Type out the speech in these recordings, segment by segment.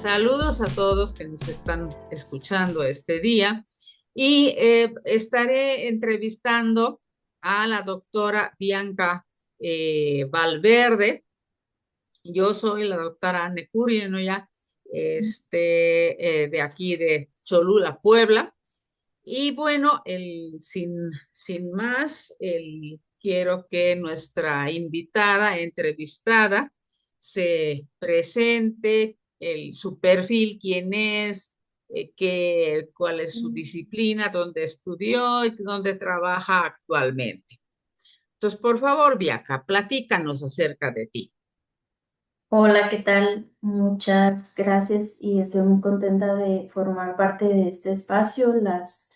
Saludos a todos que nos están escuchando este día y estaré entrevistando a la doctora Bianca Valverde. Yo soy la doctora Anne Curino ya, de aquí de Cholula, Puebla. Y bueno, sin más, quiero que nuestra invitada, entrevistada, se presente, su perfil, quién es, cuál es su disciplina, dónde estudió y dónde trabaja actualmente. Entonces, por favor, Bianca, platícanos acerca de ti. Hola, ¿qué tal? Muchas gracias y estoy muy contenta de formar parte de este espacio, las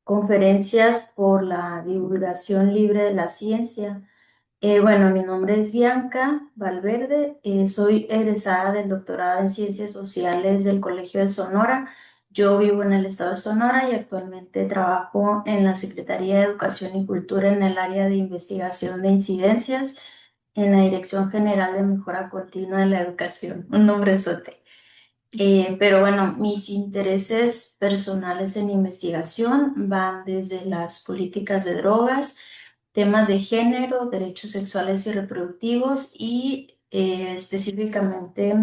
conferencias por la divulgación libre de la ciencia. Bueno, mi nombre es Bianca Valverde, soy egresada del doctorado en Ciencias Sociales del Colegio de Sonora. Yo vivo en el estado de Sonora y actualmente trabajo en la Secretaría de Educación y Cultura en el área de investigación de incidencias en la Dirección General de Mejora Continua de la Educación, un nombrezote. Pero bueno, mis intereses personales en investigación van desde las políticas de drogas, temas de género, derechos sexuales y reproductivos y específicamente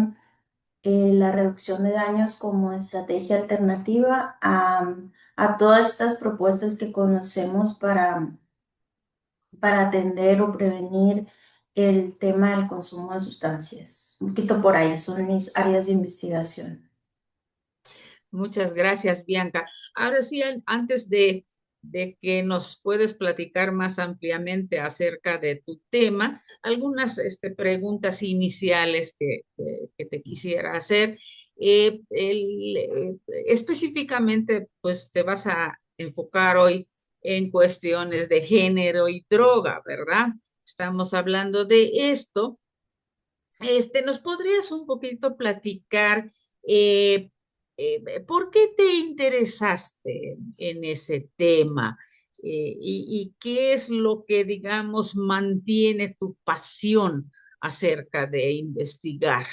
la reducción de daños como estrategia alternativa a todas estas propuestas que conocemos para atender o prevenir el tema del consumo de sustancias. Un poquito por ahí son mis áreas de investigación. Muchas gracias, Bianca. Ahora sí, antes de que nos puedes platicar más ampliamente acerca de tu tema, algunas preguntas iniciales que te quisiera hacer. Específicamente, pues te vas a enfocar hoy en cuestiones de género y droga, ¿verdad? Estamos hablando de esto. ¿Nos podrías un poquito platicar por qué te interesaste en ese tema? Y qué es lo que, digamos, mantiene tu pasión acerca de investigar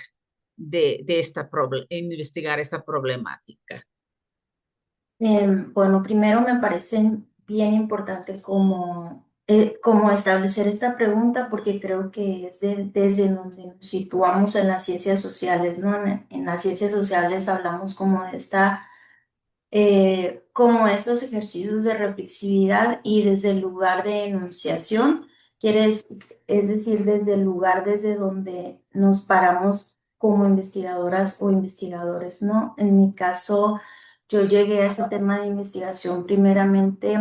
investigar esta problemática? Bueno, primero me parece bien importante como establecer esta pregunta porque creo que es desde donde nos situamos en las ciencias sociales, ¿no? En las ciencias sociales hablamos como de como esos ejercicios de reflexividad y desde el lugar de enunciación, es decir, desde el lugar desde donde nos paramos como investigadoras o investigadores, ¿no? En mi caso, yo llegué a este tema de investigación primeramente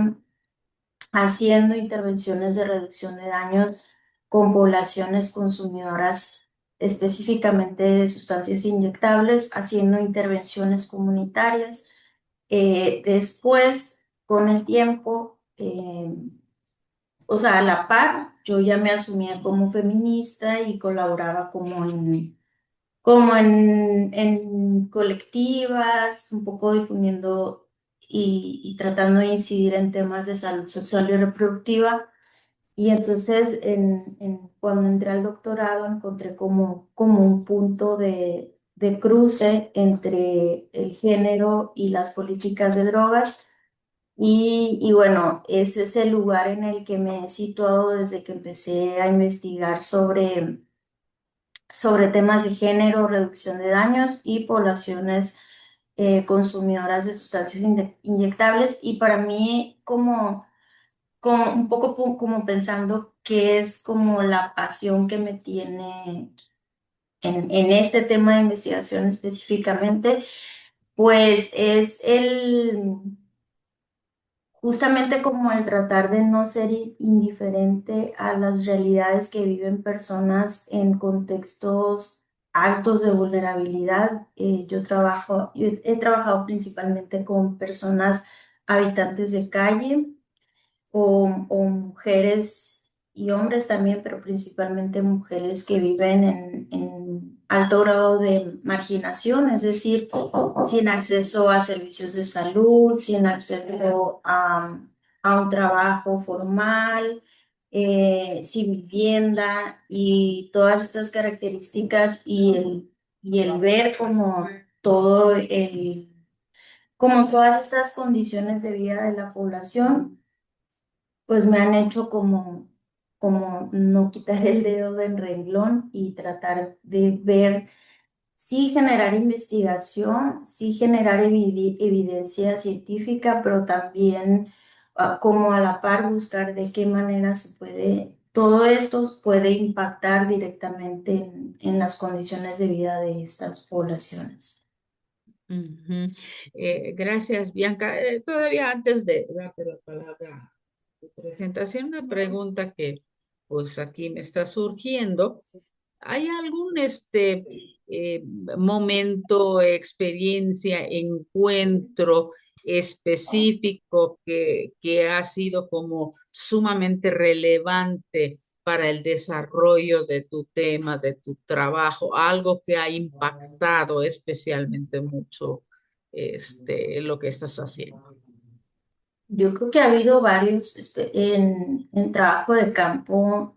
haciendo intervenciones de reducción de daños con poblaciones consumidoras específicamente de sustancias inyectables, haciendo intervenciones comunitarias. Después, con el tiempo, o sea, a la par, yo ya me asumía como feminista y colaboraba en colectivas, un poco difundiendo y tratando de incidir en temas de salud sexual y reproductiva. Y entonces, cuando entré al doctorado, encontré como un punto de cruce entre el género y las políticas de drogas. Y bueno, ese es el lugar en el que me he situado desde que empecé a investigar sobre temas de género, reducción de daños y poblaciones consumidoras de sustancias inyectables. Y para mí, como un poco como pensando que es como la pasión que me tiene en este tema de investigación específicamente, pues es justamente como el tratar de no ser indiferente a las realidades que viven personas en contextos altos de vulnerabilidad. Yo he trabajado principalmente con personas habitantes de calle o mujeres y hombres también, pero principalmente mujeres que viven en alto grado de marginación, es decir, sin acceso a servicios de salud, sin acceso a un trabajo formal, sin vivienda y todas estas características y el ver como todo el, como todas estas condiciones de vida de la población, pues me han hecho como no quitar el dedo del renglón y tratar de ver, sí generar investigación, sí generar evidencia científica, pero también como a la par buscar de qué manera se puede, todo esto puede impactar directamente en las condiciones de vida de estas poblaciones. Ujú. Gracias, Bianca. Todavía antes de darte la palabra de presentación, una pregunta que pues aquí me está surgiendo. ¿Hay algún momento, experiencia, encuentro específico que ha sido como sumamente relevante para el desarrollo de tu tema, de tu trabajo, algo que ha impactado especialmente mucho lo que estás haciendo? Yo creo que ha habido varios en trabajo de campo.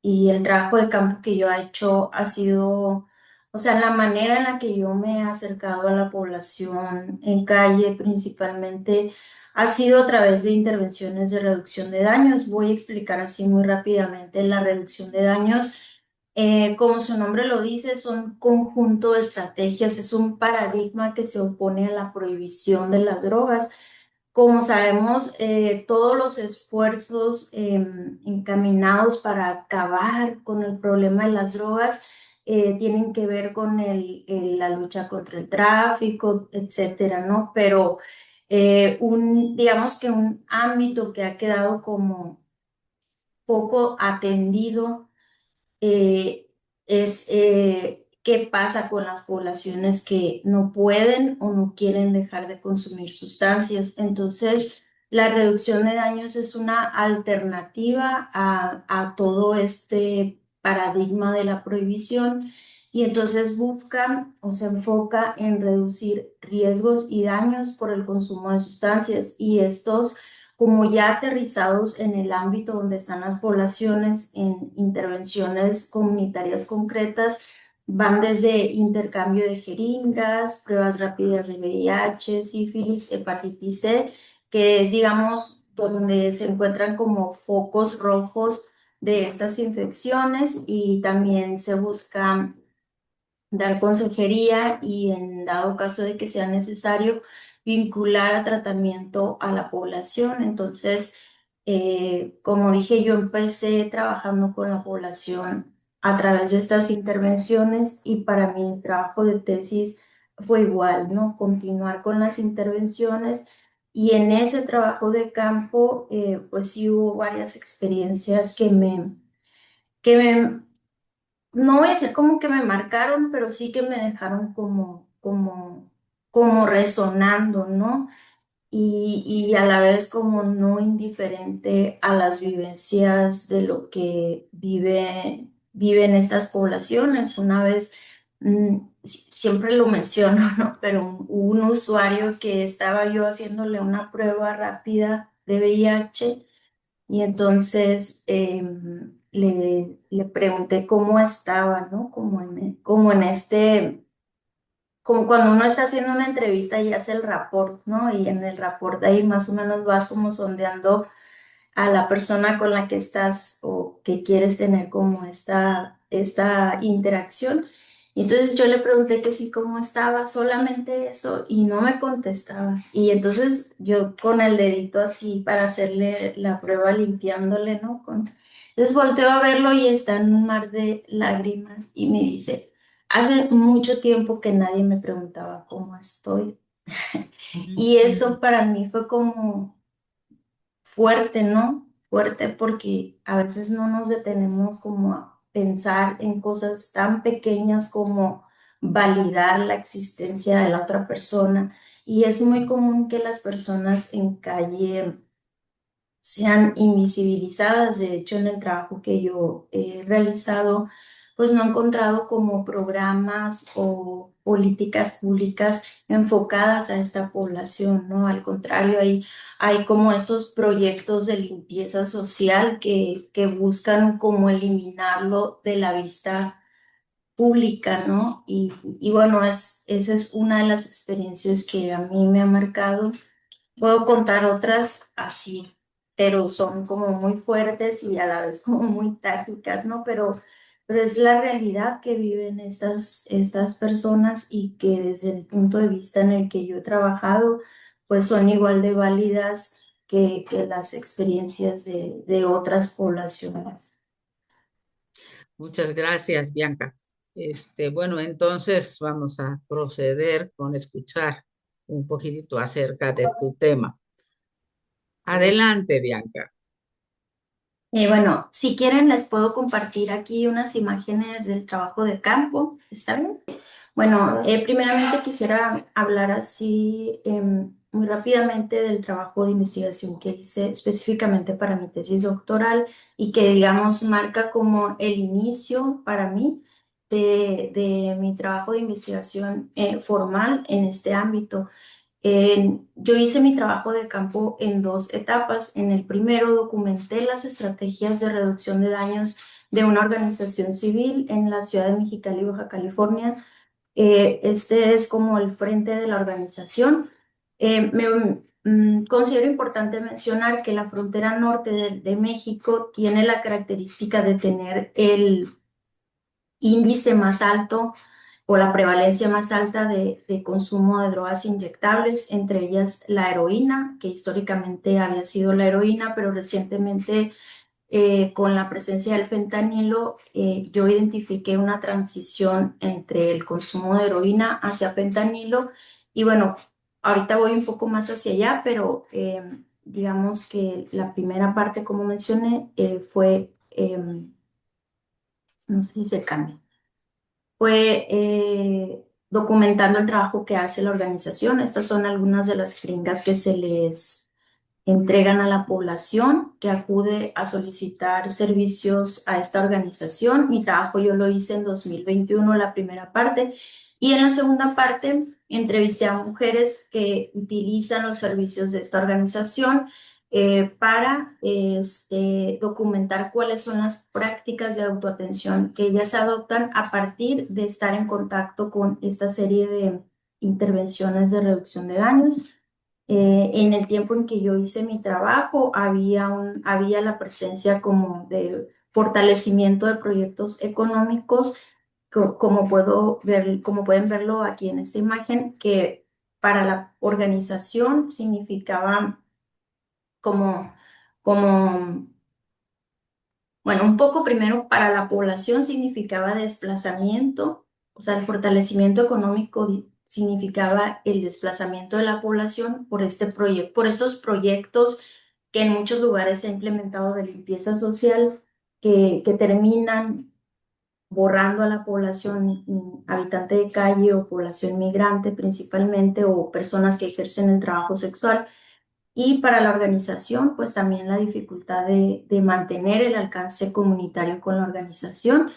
Y el trabajo de campo que yo he hecho ha sido, o sea, la manera en la que yo me he acercado a la población en calle principalmente ha sido a través de intervenciones de reducción de daños. Voy a explicar así muy rápidamente la reducción de daños. Como su nombre lo dice, es un conjunto de estrategias, es un paradigma que se opone a la prohibición de las drogas. Como sabemos, todos los esfuerzos encaminados para acabar con el problema de las drogas tienen que ver con la lucha contra el tráfico, etcétera, ¿no? Pero digamos que un ámbito que ha quedado como poco atendido eh, es qué pasa con las poblaciones que no pueden o no quieren dejar de consumir sustancias. Entonces, la reducción de daños es una alternativa a todo este paradigma de la prohibición y entonces busca o se enfoca en reducir riesgos y daños por el consumo de sustancias y estos como ya aterrizados en el ámbito donde están las poblaciones, en intervenciones comunitarias concretas, van desde intercambio de jeringas, pruebas rápidas de VIH, sífilis, hepatitis C, que es, digamos, donde se encuentran como focos rojos de estas infecciones y también se busca dar consejería y en dado caso de que sea necesario, vincular a tratamiento a la población. Entonces, como dije, yo empecé trabajando con la población a través de estas intervenciones y para mi trabajo de tesis fue igual, ¿no? Continuar con las intervenciones. Y en ese trabajo de campo, pues sí hubo varias experiencias que me no voy a decir como que me marcaron, pero sí que me dejaron como resonando, ¿no? Y a la vez como no indiferente a las vivencias de lo que viven estas poblaciones. Una vez, siempre lo menciono, ¿no? Pero un usuario que estaba yo haciéndole una prueba rápida de VIH y entonces le pregunté cómo estaba, ¿no? Como cuando uno está haciendo una entrevista y hace el rapport, ¿no? Y en el rapport ahí más o menos vas como sondeando a la persona con la que estás o que quieres tener como esta interacción. Y entonces yo le pregunté que sí, cómo estaba, solamente eso, y no me contestaba. Y entonces yo con el dedito así para hacerle la prueba limpiándole, ¿no? Entonces volteo a verlo y está en un mar de lágrimas y me dice, hace mucho tiempo que nadie me preguntaba cómo estoy. Y eso para mí fue como fuerte, ¿no? Fuerte porque a veces no nos detenemos como a pensar en cosas tan pequeñas como validar la existencia de la otra persona. Y es muy común que las personas en calle sean invisibilizadas. De hecho, en el trabajo que yo he realizado, pues no he encontrado como programas o políticas públicas enfocadas a esta población, ¿no? Al contrario, hay como estos proyectos de limpieza social que buscan como eliminarlo de la vista pública, ¿no? Y bueno, esa es una de las experiencias que a mí me ha marcado. Puedo contar otras así, pero son como muy fuertes y a la vez como muy trágicas, ¿no? Pero es la realidad que viven estas personas y que desde el punto de vista en el que yo he trabajado, pues son igual de válidas que las experiencias de otras poblaciones. Muchas gracias, Bianca. Bueno, entonces vamos a proceder con escuchar un poquitito acerca de tu tema. Adelante, Bianca. Bueno, si quieren les puedo compartir aquí unas imágenes del trabajo de campo, ¿está bien? Bueno, primeramente quisiera hablar así muy rápidamente del trabajo de investigación que hice específicamente para mi tesis doctoral y que, digamos, marca como el inicio para mí de mi trabajo de investigación formal en este ámbito. Yo hice mi trabajo de campo en dos etapas. En el primero documenté las estrategias de reducción de daños de una organización civil en la ciudad de Mexicali, Baja California. Este es como el frente de la organización. Considero importante mencionar que la frontera norte de México tiene la característica de tener el índice más alto o la prevalencia más alta de consumo de drogas inyectables, entre ellas la heroína, que históricamente había sido la heroína, pero recientemente con la presencia del fentanilo, yo identifiqué una transición entre el consumo de heroína hacia fentanilo y bueno, ahorita voy un poco más hacia allá, pero digamos que la primera parte, como mencioné, fue, no sé si se cambia, fue documentando el trabajo que hace la organización. Estas son algunas de las jeringas que se les entregan a la población que acude a solicitar servicios a esta organización. Mi trabajo yo lo hice en 2021, la primera parte, y en la segunda parte entrevisté a mujeres que utilizan los servicios de esta organización para documentar cuáles son las prácticas de autoatención que ellas adoptan a partir de estar en contacto con esta serie de intervenciones de reducción de daños. En el tiempo en que yo hice mi trabajo, había la presencia como de fortalecimiento de proyectos económicos, como puedo ver, como pueden verlo aquí en esta imagen, que para la organización significaba como, como bueno, un poco primero para la población significaba desplazamiento, o sea, el fortalecimiento económico significaba el desplazamiento de la población por este proyecto, por estos proyectos que en muchos lugares se ha implementado de limpieza social que terminan borrando a la población habitante de calle o población migrante principalmente o personas que ejercen el trabajo sexual y para la organización, pues también la dificultad de mantener el alcance comunitario con la organización.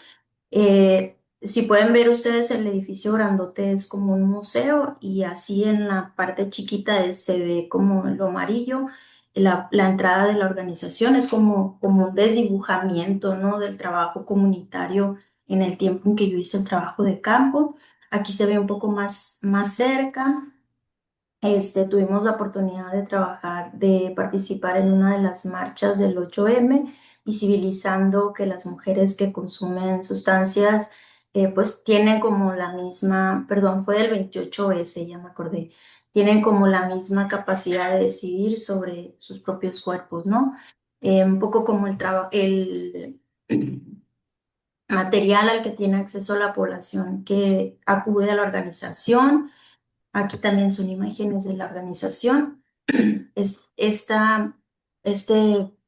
Si pueden ver ustedes, el edificio grandote es como un museo y así en la parte chiquita se ve como lo amarillo. La entrada de la organización es como un desdibujamiento, ¿no? Del trabajo comunitario en el tiempo en que yo hice el trabajo de campo. Aquí se ve un poco más cerca. Tuvimos la oportunidad de trabajar, de participar en una de las marchas del 8M, visibilizando que las mujeres que consumen sustancias, pues tienen como la misma, perdón, fue del 28S, ya me acordé, tienen como la misma capacidad de decidir sobre sus propios cuerpos, ¿no? Un poco como el material al que tiene acceso la población que acude a la organización. Aquí también son imágenes de la organización. Este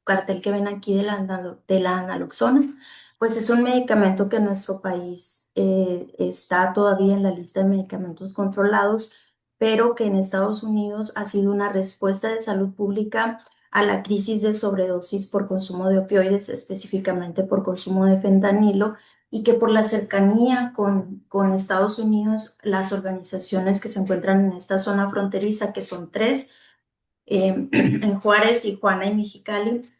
cartel que ven aquí de la naloxona, pues es un medicamento que en nuestro país está todavía en la lista de medicamentos controlados, pero que en Estados Unidos ha sido una respuesta de salud pública a la crisis de sobredosis por consumo de opioides, específicamente por consumo de fentanilo, y que por la cercanía con Estados Unidos, las organizaciones que se encuentran en esta zona fronteriza, que son tres, en Juárez, Tijuana y Mexicali,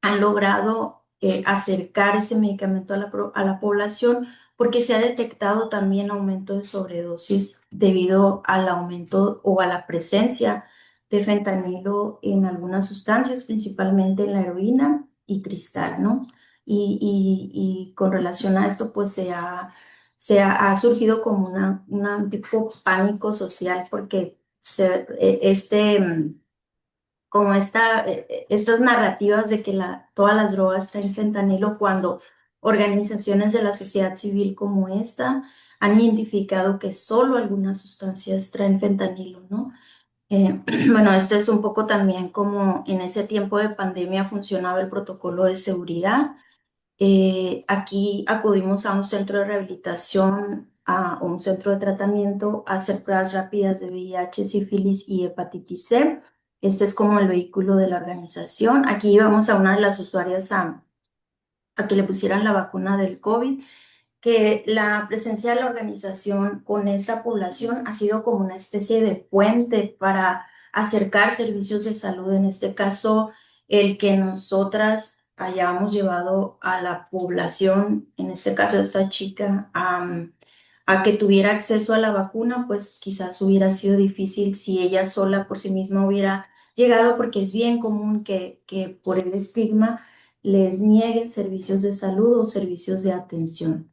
han logrado acercar ese medicamento a la población porque se ha detectado también aumento de sobredosis debido al aumento o a la presencia de fentanilo en algunas sustancias, principalmente en la heroína y cristal, ¿no? Y con relación a esto, pues ha surgido como un tipo pánico social porque como estas narrativas de que todas las drogas traen fentanilo cuando organizaciones de la sociedad civil como esta han identificado que solo algunas sustancias traen fentanilo, ¿no? Bueno, este es un poco también como en ese tiempo de pandemia funcionaba el protocolo de seguridad. Aquí acudimos a un centro de rehabilitación, a un centro de tratamiento, a hacer pruebas rápidas de VIH, sífilis y hepatitis C. Este es como el vehículo de la organización. Aquí íbamos a una de las usuarias a que le pusieran la vacuna del COVID, que la presencia de la organización con esta población ha sido como una especie de puente para acercar servicios de salud, en este caso, el que nosotras hayamos llevado a la población, en este caso esta chica, a que tuviera acceso a la vacuna, pues quizás hubiera sido difícil si ella sola por sí misma hubiera llegado, porque es bien común que por el estigma les nieguen servicios de salud o servicios de atención.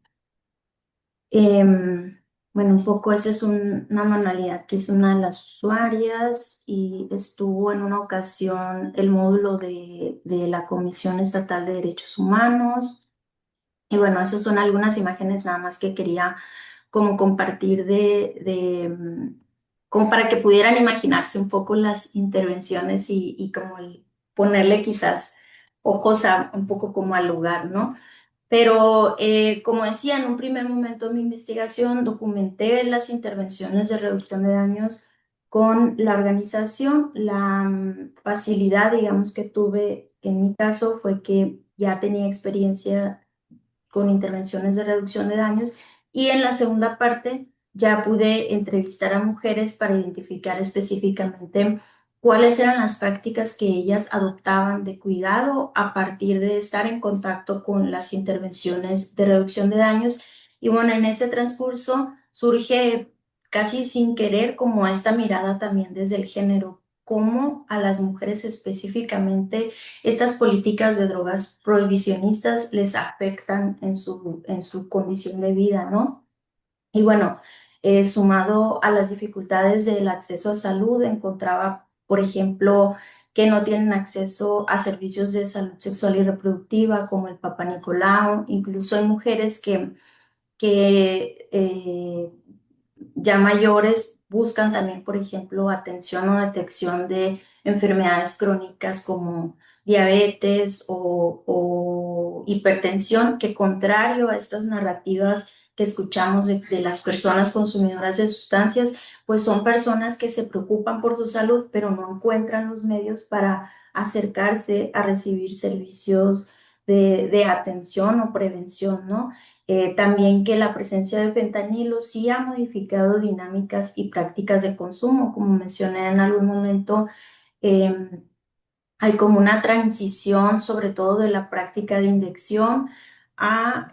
Bueno, un poco esa es una manualidad que es una de las usuarias y estuvo en una ocasión el módulo de la Comisión Estatal de Derechos Humanos. Y bueno, esas son algunas imágenes nada más que quería como compartir como para que pudieran imaginarse un poco las intervenciones y como ponerle quizás ojos un poco como al lugar, ¿no? Pero como decía, en un primer momento de mi investigación documenté las intervenciones de reducción de daños con la organización. La facilidad, digamos, que tuve en mi caso fue que ya tenía experiencia con intervenciones de reducción de daños y en la segunda parte ya pude entrevistar a mujeres para identificar específicamente cuáles eran las prácticas que ellas adoptaban de cuidado a partir de estar en contacto con las intervenciones de reducción de daños. Y bueno, en ese transcurso surge casi sin querer como esta mirada también desde el género, cómo a las mujeres específicamente estas políticas de drogas prohibicionistas les afectan en su condición de vida, ¿no? Y bueno, sumado a las dificultades del acceso a salud, encontraba, por ejemplo, que no tienen acceso a servicios de salud sexual y reproductiva como el Papá Nicolau. Incluso hay mujeres que ya mayores buscan también, por ejemplo, atención o detección de enfermedades crónicas como diabetes o hipertensión, que contrario a estas narrativas que escuchamos de las personas consumidoras de sustancias, pues son personas que se preocupan por su salud, pero no encuentran los medios para acercarse a recibir servicios de atención o prevención, ¿no? También que la presencia del fentanilo sí ha modificado dinámicas y prácticas de consumo, como mencioné en algún momento. em, Hay como una transición, sobre todo de la práctica de inyección a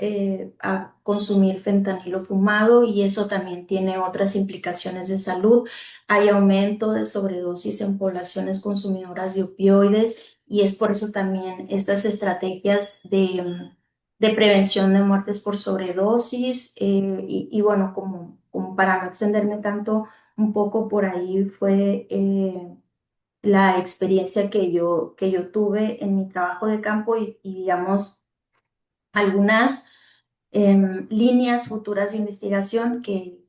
consumir fentanilo fumado, y eso también tiene otras implicaciones de salud. Hay aumento de sobredosis en poblaciones consumidoras de opioides, y es por eso también estas estrategias de prevención de muertes por sobredosis. Y bueno, como para no extenderme tanto, un poco por ahí fue la experiencia que yo tuve en mi trabajo de campo y digamos, algunas líneas futuras de investigación que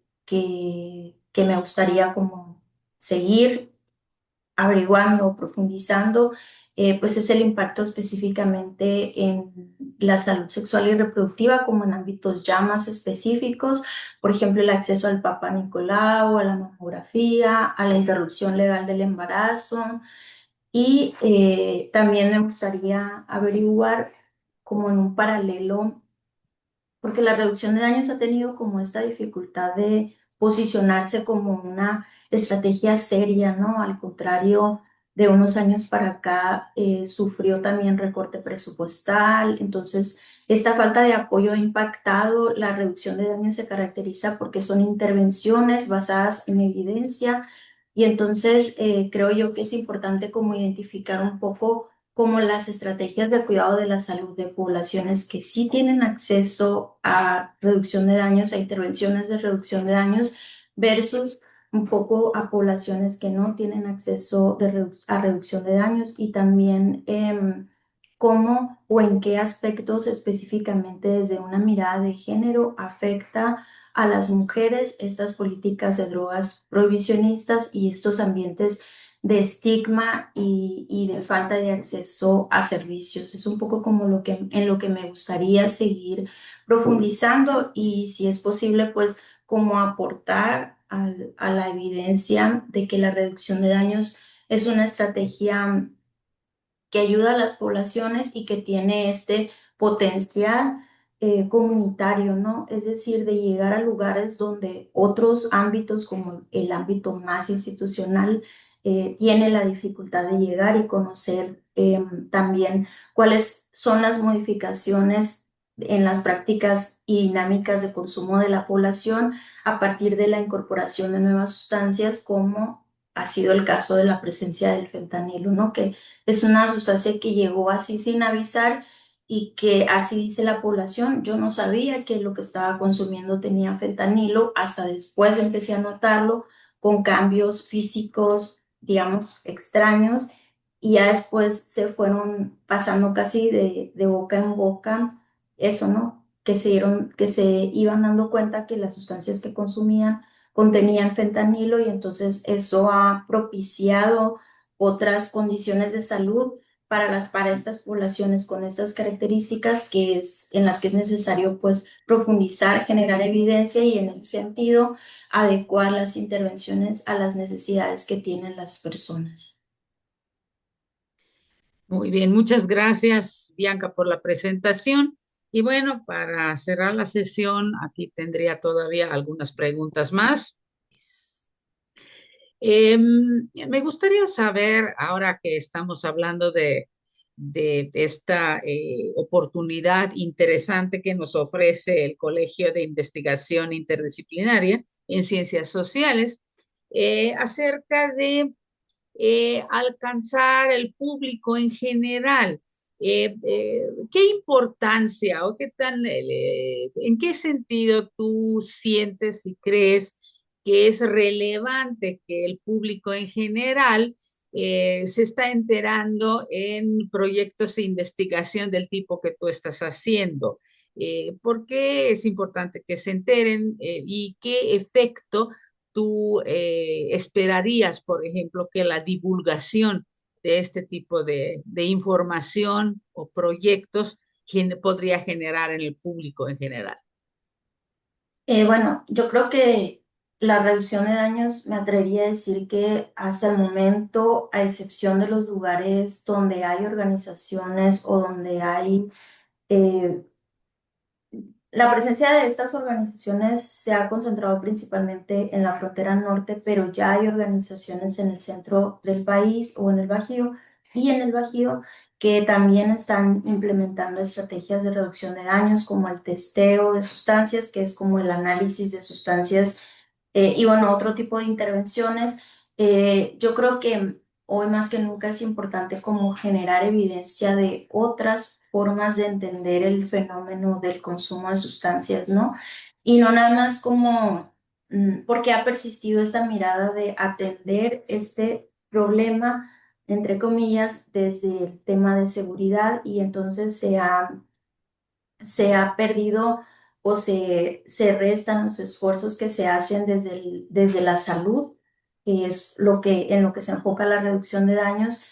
me gustaría como seguir averiguando, profundizando, pues es el impacto específicamente en la salud sexual y reproductiva, como en ámbitos ya más específicos, por ejemplo, el acceso al Papá Nicolau, a la mamografía, a la interrupción legal del embarazo. Y también me gustaría averiguar como en un paralelo, porque la reducción de daños ha tenido como esta dificultad de posicionarse como una estrategia seria, ¿no? Al contrario, de unos años para acá sufrió también recorte presupuestal, entonces Esta falta de apoyo ha impactado. La reducción de daños se caracteriza porque son intervenciones basadas en evidencia y entonces creo yo que es importante como identificar un poco como las estrategias de cuidado de la salud de poblaciones que sí tienen acceso a reducción de daños, a intervenciones de reducción de daños versus un poco a poblaciones que no tienen acceso a reducción de daños y también cómo o en qué aspectos específicamente desde una mirada de género afecta a las mujeres estas políticas de drogas prohibicionistas y estos ambientes de estigma y de falta de acceso a servicios. Es un poco como en lo que me gustaría seguir profundizando y si es posible, pues como aportar a la evidencia de que la reducción de daños es una estrategia que ayuda a las poblaciones y que tiene este potencial comunitario, ¿no? Es decir, de llegar a lugares donde otros ámbitos, como el ámbito más institucional, tiene la dificultad de llegar y conocer también cuáles son las modificaciones en las prácticas y dinámicas de consumo de la población a partir de la incorporación de nuevas sustancias, como ha sido el caso de la presencia del fentanilo, ¿no? Que es una sustancia que llegó así sin avisar y que así dice la población. Yo no sabía que lo que estaba consumiendo tenía fentanilo, hasta después empecé a notarlo con cambios físicos, digamos, extraños, y ya después se fueron pasando casi de boca en boca eso, ¿no? Que se iban dando cuenta que las sustancias que consumían contenían fentanilo y entonces eso ha propiciado otras condiciones de salud para estas poblaciones con estas características en las que es necesario pues profundizar, generar evidencia y en ese sentido adecuar las intervenciones a las necesidades que tienen las personas. Muy bien, muchas gracias, Bianca, por la presentación. Y bueno, para cerrar la sesión, aquí tendría todavía algunas preguntas más. Me gustaría saber, ahora que estamos hablando de esta oportunidad interesante que nos ofrece el Colegio de Investigación Interdisciplinaria en Ciencias Sociales, acerca de alcanzar el público en general. ¿Qué importancia o en qué sentido tú sientes y crees que es relevante que el público en general se está enterando en proyectos de investigación del tipo que tú estás haciendo? ¿Por qué es importante que se enteren y qué efecto tú esperarías, por ejemplo, que la divulgación de este tipo de información o proyectos podría generar en el público en general? Bueno, yo creo que la reducción de daños me atrevería a decir que hasta el momento, a excepción de los lugares donde hay organizaciones o donde hay eh, la presencia de estas organizaciones se ha concentrado principalmente en la frontera norte, pero ya hay organizaciones en el centro del país o en el Bajío y en el Bajío que también están implementando estrategias de reducción de daños como el testeo de sustancias, que es como el análisis de sustancias y bueno, otro tipo de intervenciones. Yo creo que hoy más que nunca es importante como generar evidencia de otras formas de entender el fenómeno del consumo de sustancias, ¿no? Y no nada más como, porque ha persistido esta mirada de atender este problema, entre comillas, desde el tema de seguridad y entonces se ha perdido o se restan los esfuerzos que se hacen desde la salud, que es en lo que se enfoca la reducción de daños.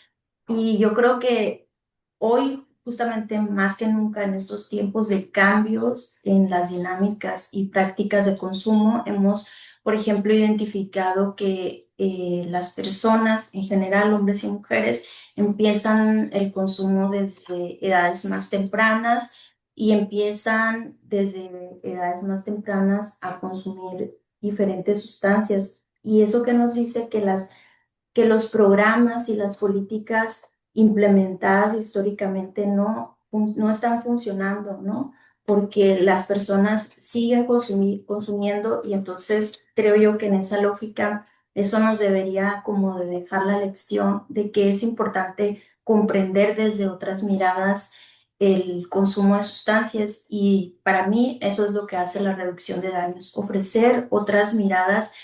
Y yo creo que hoy, justamente más que nunca en estos tiempos de cambios en las dinámicas y prácticas de consumo, hemos, por ejemplo, identificado que las personas en general, hombres y mujeres, empiezan el consumo desde edades más tempranas y empiezan desde edades más tempranas a consumir diferentes sustancias. Y eso que nos dice que los programas y las políticas implementadas históricamente no no están funcionando, ¿no? Porque las personas siguen consumiendo y entonces creo yo que en esa lógica eso nos debería como de dejar la lección de que es importante comprender desde otras miradas el consumo de sustancias y para mí eso es lo que hace la reducción de daños, ofrecer otras miradas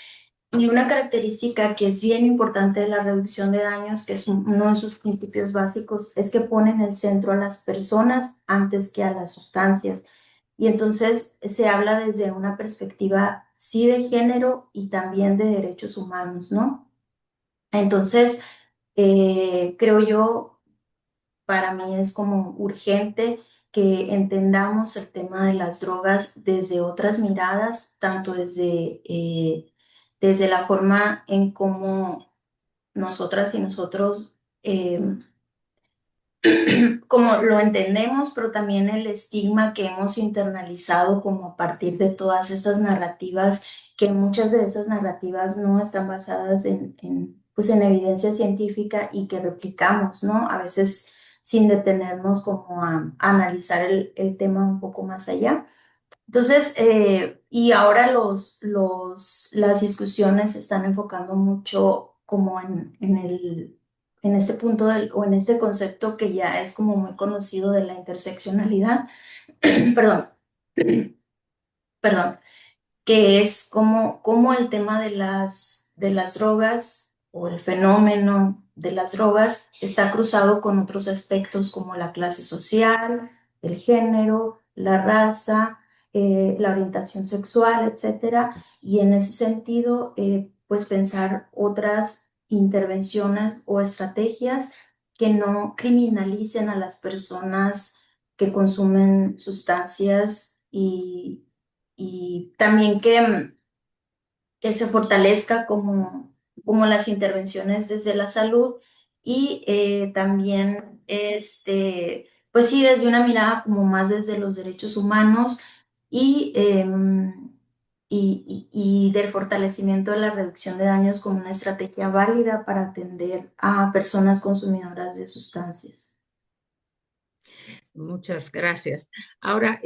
y una característica que es bien importante de la reducción de daños, que es uno de sus principios básicos, es que pone en el centro a las personas antes que a las sustancias. Y entonces se habla desde una perspectiva sí de género y también de derechos humanos, ¿no? Entonces, creo yo para mí es como urgente que entendamos el tema de las drogas desde otras miradas, tanto desde la forma en cómo nosotras y nosotros como lo entendemos, pero también el estigma que hemos internalizado como a partir de todas estas narrativas, que muchas de esas narrativas no están basadas pues en evidencia científica y que replicamos, ¿no? A veces sin detenernos como a analizar el tema un poco más allá. Entonces, y ahora las discusiones se están enfocando mucho como en este punto o en este concepto que ya es como muy conocido de la interseccionalidad, perdón, perdón, que es como el tema de las drogas o el fenómeno de las drogas está cruzado con otros aspectos como la clase social, el género, la raza, la orientación sexual, etcétera. Y en ese sentido, pues pensar otras intervenciones o estrategias que no criminalicen a las personas que consumen sustancias y también que se fortalezca como las intervenciones desde la salud y también, pues sí, desde una mirada como más desde los derechos humanos y, y del fortalecimiento de la reducción de daños como una estrategia válida para atender a personas consumidoras de sustancias. Muchas gracias. Ahora,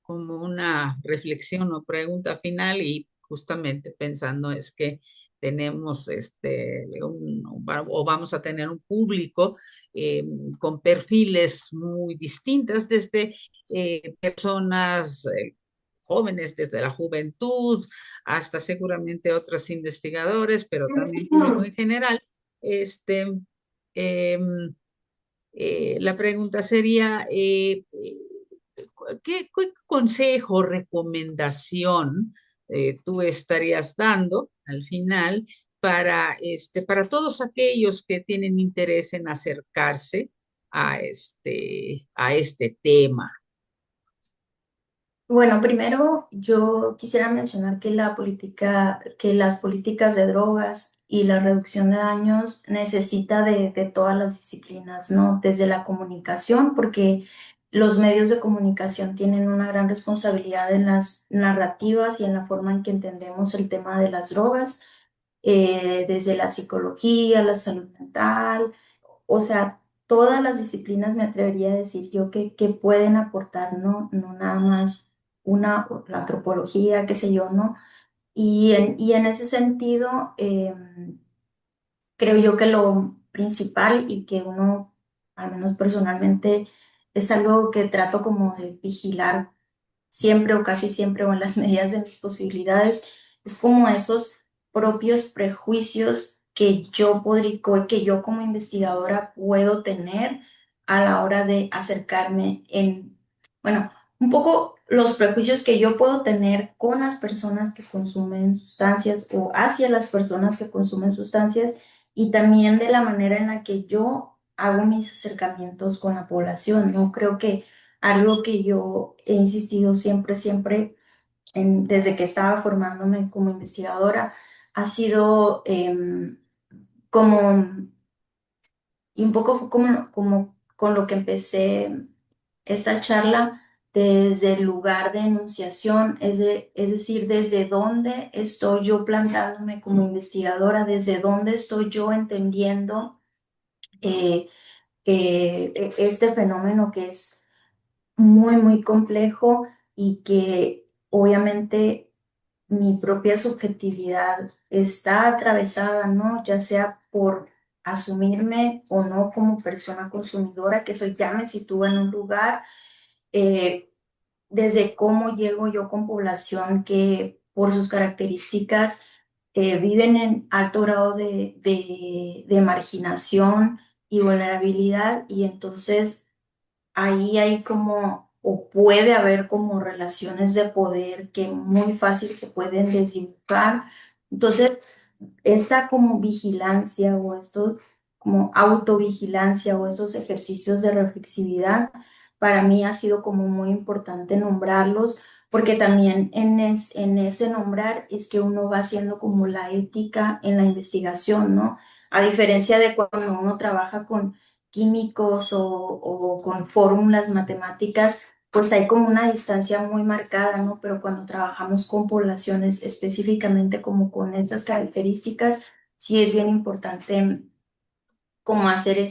como una reflexión o pregunta final y justamente pensando es que tenemos o vamos a tener un público con perfiles muy distintas desde personas jóvenes, desde la juventud hasta seguramente otros investigadores, pero también público en general. Este, em, la pregunta sería, ¿qué consejo, recomendación tú estarías dando al final para todos aquellos que tienen interés en acercarse a este tema? Bueno, primero yo quisiera mencionar que que las políticas de drogas y la reducción de daños necesita de todas las disciplinas, ¿no? Desde la comunicación, porque los medios de comunicación tienen una gran responsabilidad en las narrativas y en la forma en que entendemos el tema de las drogas, desde la psicología, la salud mental, o sea, todas las disciplinas me atrevería a decir yo que pueden aportar, ¿no? No nada más la antropología, qué sé yo, ¿no? Y en ese sentido, creo yo que lo principal y que uno, al menos personalmente, es algo que trato como de vigilar siempre o casi siempre o en las medidas de mis posibilidades, es como esos propios prejuicios que que yo como investigadora puedo tener a la hora de acercarme bueno, un poco los prejuicios que yo puedo tener con las personas que consumen sustancias o hacia las personas que consumen sustancias y también de la manera en la que yo hago mis acercamientos con la población, ¿no? Creo que algo que yo he insistido siempre, siempre, desde que estaba formándome como investigadora, ha sido como, y un poco fue como con lo que empecé esta charla, desde el lugar de enunciación, es decir, desde dónde estoy yo plantándome como investigadora, desde dónde estoy yo entendiendo este fenómeno que es muy, muy complejo y que obviamente mi propia subjetividad está atravesada, ¿no? Ya sea por asumirme o no como persona consumidora, que soy, ya me sitúa en un lugar, eh, desde cómo llego yo con población que por sus características viven en alto grado de marginación y vulnerabilidad, y entonces ahí hay como, o puede haber como relaciones de poder que muy fácil se pueden desdibujar. Entonces, esta como vigilancia o esto como autovigilancia o estos ejercicios de reflexividad, para mí ha sido como muy importante nombrarlos, porque también en ese nombrar es que uno va haciendo como la ética en la investigación, ¿no? A diferencia de cuando uno trabaja con químicos o con fórmulas matemáticas, pues hay como una distancia muy marcada, ¿no? Pero cuando trabajamos con poblaciones específicamente como con estas características, sí es bien importante como hacer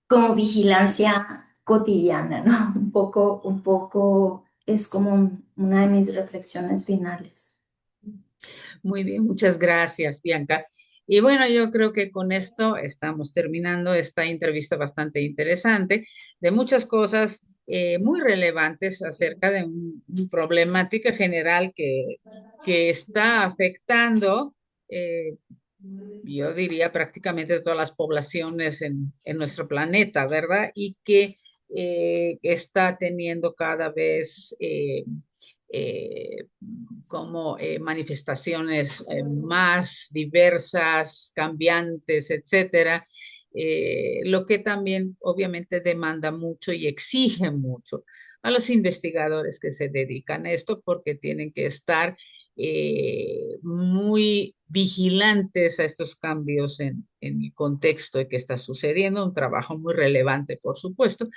como vigilancia cotidiana, ¿no? Un poco es como una de mis reflexiones finales. Muy bien, muchas gracias, Bianca. Y bueno, yo creo que con esto estamos terminando esta entrevista bastante interesante de muchas cosas muy relevantes acerca de una problemática general que está afectando, eh, yo diría, prácticamente todas las poblaciones en nuestro planeta, ¿verdad? Y que está teniendo cada vez eh, como manifestaciones más diversas, cambiantes, etcétera, lo que también obviamente demanda mucho y exige mucho a los investigadores que se dedican a esto porque tienen que estar muy vigilantes a estos cambios en el contexto de que está sucediendo, un trabajo muy relevante, por supuesto,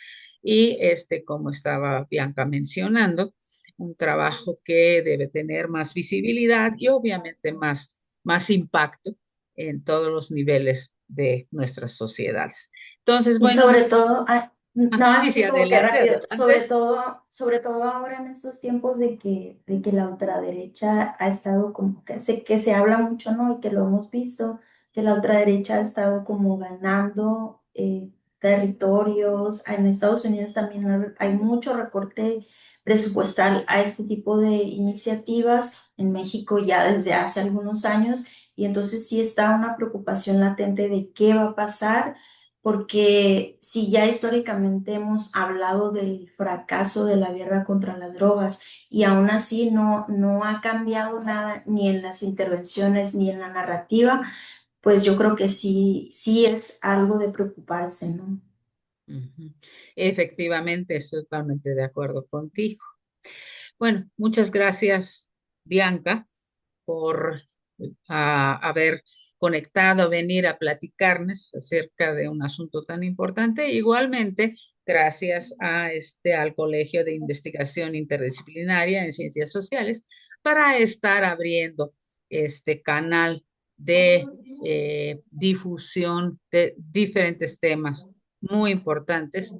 y como estaba Bianca mencionando, un trabajo que debe tener más visibilidad y obviamente más impacto en todos los niveles de nuestras sociedades. Entonces, Y bueno, sobre todo, nada más sí, sí, así como que adelante, rápido, adelante. sobre todo ahora en estos tiempos de que la ultraderecha ha estado como que se habla mucho, ¿no? Y que lo hemos visto, que la ultraderecha ha estado como ganando territorios. En Estados Unidos también hay mucho recorte presupuestal a este tipo de iniciativas, en México ya desde hace algunos años, y entonces sí está una preocupación latente de qué va a pasar, porque si ya históricamente hemos hablado del fracaso de la guerra contra las drogas y aún así no ha cambiado nada ni en las intervenciones ni en la narrativa, pues yo creo que sí es algo de preocuparse, ¿no? Ujú. Efectivamente, estoy totalmente de acuerdo contigo. Bueno, muchas gracias, Bianca, por haber conectado, venir a platicarnos acerca de un asunto tan importante. Igualmente, gracias al Colegio de Investigación Interdisciplinaria en Ciencias Sociales para estar abriendo este canal de difusión de diferentes temas muy importantes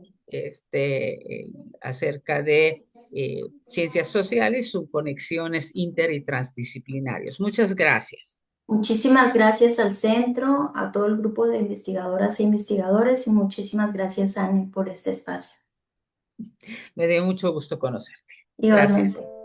acerca de ciencias sociales, sus conexiones inter y transdisciplinarios. Muchas gracias. Muchísimas gracias al centro, a todo el grupo de investigadoras e investigadores y muchísimas gracias, Anne, por este espacio. Me dio mucho gusto conocerte. Gracias. Igualmente.